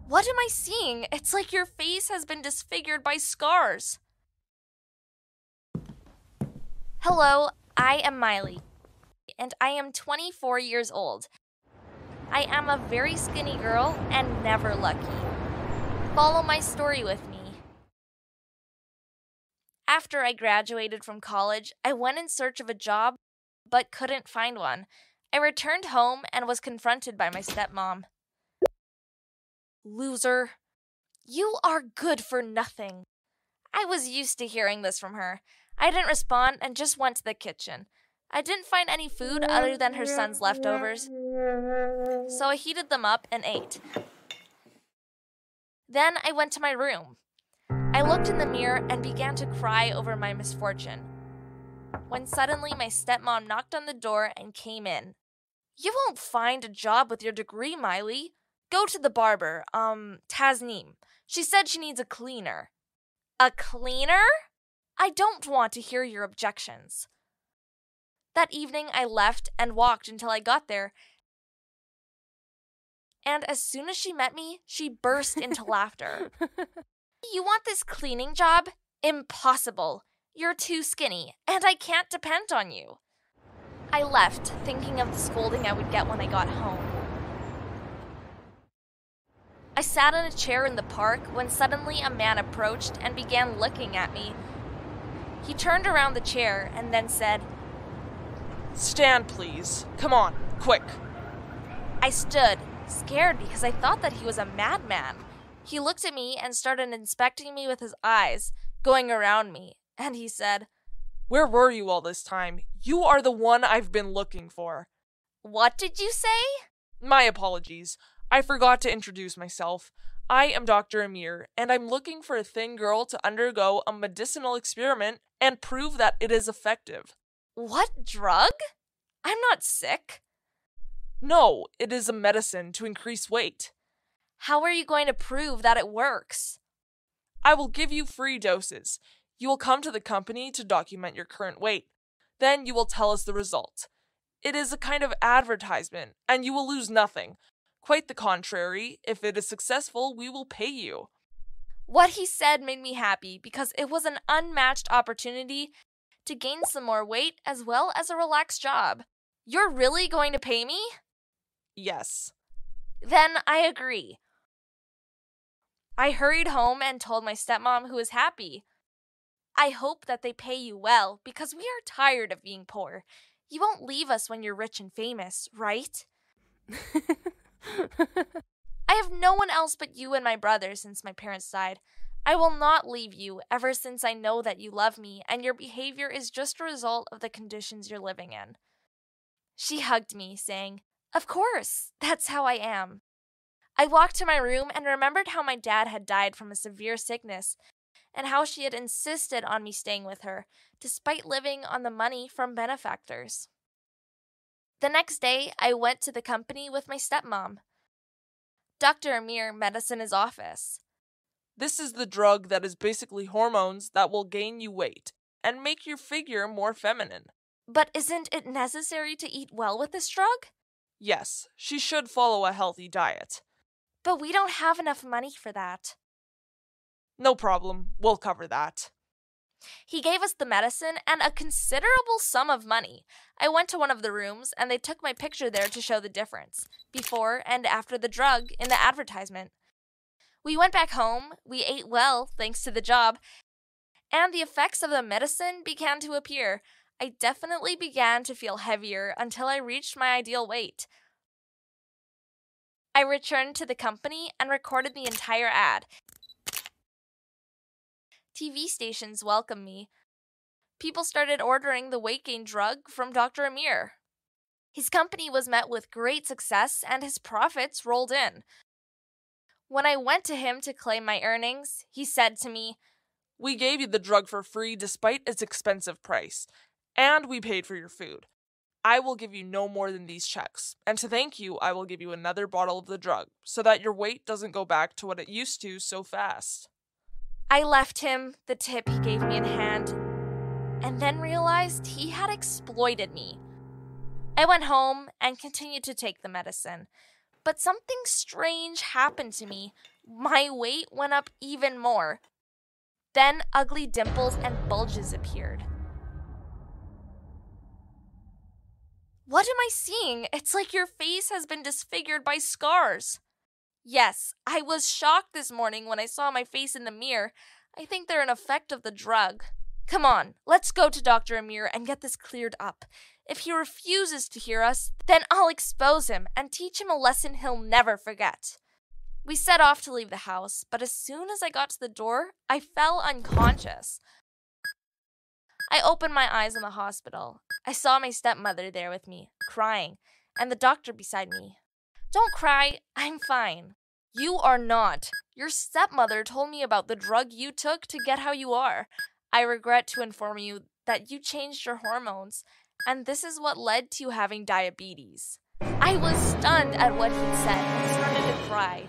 What am I seeing? It's like your face has been disfigured by scars. Hello, I am Miley, and I am 24 years old. I am a very skinny girl and never lucky. Follow my story with me. After I graduated from college, I went in search of a job, but couldn't find one. I returned home and was confronted by my stepmom. Loser. You are good for nothing. I was used to hearing this from her. I didn't respond and just went to the kitchen. I didn't find any food other than her son's leftovers, so I heated them up and ate. Then I went to my room. I looked in the mirror and began to cry over my misfortune, when suddenly my stepmom knocked on the door and came in. You won't find a job with your degree, Miley. Go to the barber, Tasneem. She said she needs a cleaner. A cleaner? I don't want to hear your objections. That evening I left and walked until I got there, and as soon as she met me, she burst into laughter. You want this cleaning job? Impossible. You're too skinny, and I can't depend on you. I left, thinking of the scolding I would get when I got home. I sat in a chair in the park when suddenly a man approached and began looking at me. He turned around the chair and then said, Stand, please. Come on, quick. I stood, scared because I thought that he was a madman. He looked at me and started inspecting me with his eyes, going around me, and he said, Where were you all this time? You are the one I've been looking for. What did you say? My apologies. I forgot to introduce myself. I am Dr. Amir, and I'm looking for a thin girl to undergo a medicinal experiment and prove that it is effective. What drug? I'm not sick. No, it is a medicine to increase weight. How are you going to prove that it works? I will give you free doses. You will come to the company to document your current weight. Then you will tell us the result. It is a kind of advertisement, and you will lose nothing. Quite the contrary, if it is successful, we will pay you. What he said made me happy because it was an unmatched opportunity to gain some more weight as well as a relaxed job. You're really going to pay me? Yes. Then I agree. I hurried home and told my stepmom, who was happy. I hope that they pay you well because we are tired of being poor. You won't leave us when you're rich and famous, right? I have no one else but you and my brother since my parents died. I will not leave you ever since I know that you love me and your behavior is just a result of the conditions you're living in. She hugged me, saying, Of course, that's how I am. I walked to my room and remembered how my dad had died from a severe sickness and how she had insisted on me staying with her, despite living on the money from benefactors. The next day, I went to the company with my stepmom. Dr. Amir met us in his office. This is the drug that is basically hormones that will gain you weight and make your figure more feminine. But isn't it necessary to eat well with this drug? Yes, she should follow a healthy diet. But we don't have enough money for that. No problem, we'll cover that. He gave us the medicine and a considerable sum of money. I went to one of the rooms and they took my picture there to show the difference, before and after the drug in the advertisement. We went back home, we ate well thanks to the job, and the effects of the medicine began to appear. I definitely began to feel heavier until I reached my ideal weight. I returned to the company and recorded the entire ad. TV stations welcomed me. People started ordering the weight gain drug from Dr. Amir. His company was met with great success and his profits rolled in. When I went to him to claim my earnings, he said to me, We gave you the drug for free despite its expensive price, and we paid for your food. I will give you no more than these checks, and to thank you, I will give you another bottle of the drug, so that your weight doesn't go back to what it used to so fast. I left him the tip he gave me in hand, and then realized he had exploited me. I went home and continued to take the medicine, but something strange happened to me. My weight went up even more. Then ugly dimples and bulges appeared. What am I seeing? It's like your face has been disfigured by scars. Yes, I was shocked this morning when I saw my face in the mirror. I think they're an effect of the drug. Come on, let's go to Dr. Amir and get this cleared up. If he refuses to hear us, then I'll expose him and teach him a lesson he'll never forget. We set off to leave the house, but as soon as I got to the door, I fell unconscious. I opened my eyes in the hospital. I saw my stepmother there with me, crying, and the doctor beside me. Don't cry, I'm fine. You are not. Your stepmother told me about the drug you took to get how you are. I regret to inform you that you changed your hormones, and this is what led to you having diabetes. I was stunned at what he'd said and started to cry.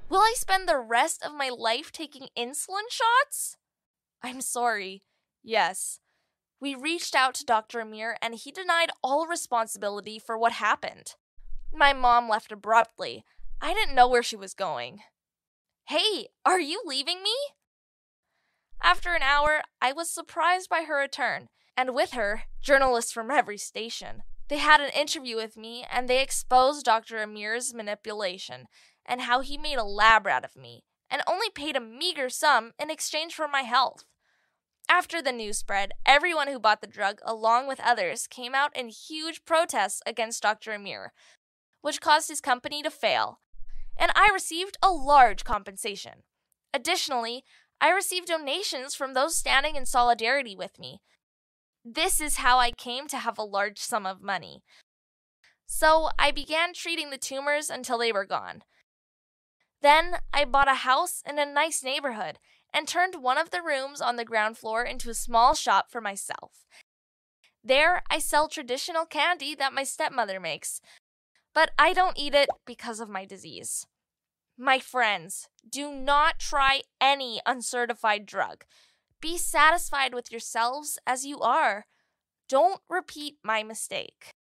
Will I spend the rest of my life taking insulin shots? I'm sorry. Yes. We reached out to Dr. Amir and he denied all responsibility for what happened. My mom left abruptly. I didn't know where she was going. Hey, are you leaving me? After an hour, I was surprised by her return, and with her, journalists from every station. They had an interview with me and they exposed Dr. Amir's manipulation and how he made a lab rat of me and only paid a meager sum in exchange for my health. After the news spread, everyone who bought the drug, along with others, came out in huge protests against Dr. Amir, which caused his company to fail, and I received a large compensation. Additionally, I received donations from those standing in solidarity with me. This is how I came to have a large sum of money. So I began treating the tumors until they were gone. Then I bought a house in a nice neighborhood and turned one of the rooms on the ground floor into a small shop for myself. There, I sell traditional candy that my stepmother makes, but I don't eat it because of my disease. My friends, do not try any uncertified drug. Be satisfied with yourselves as you are. Don't repeat my mistake.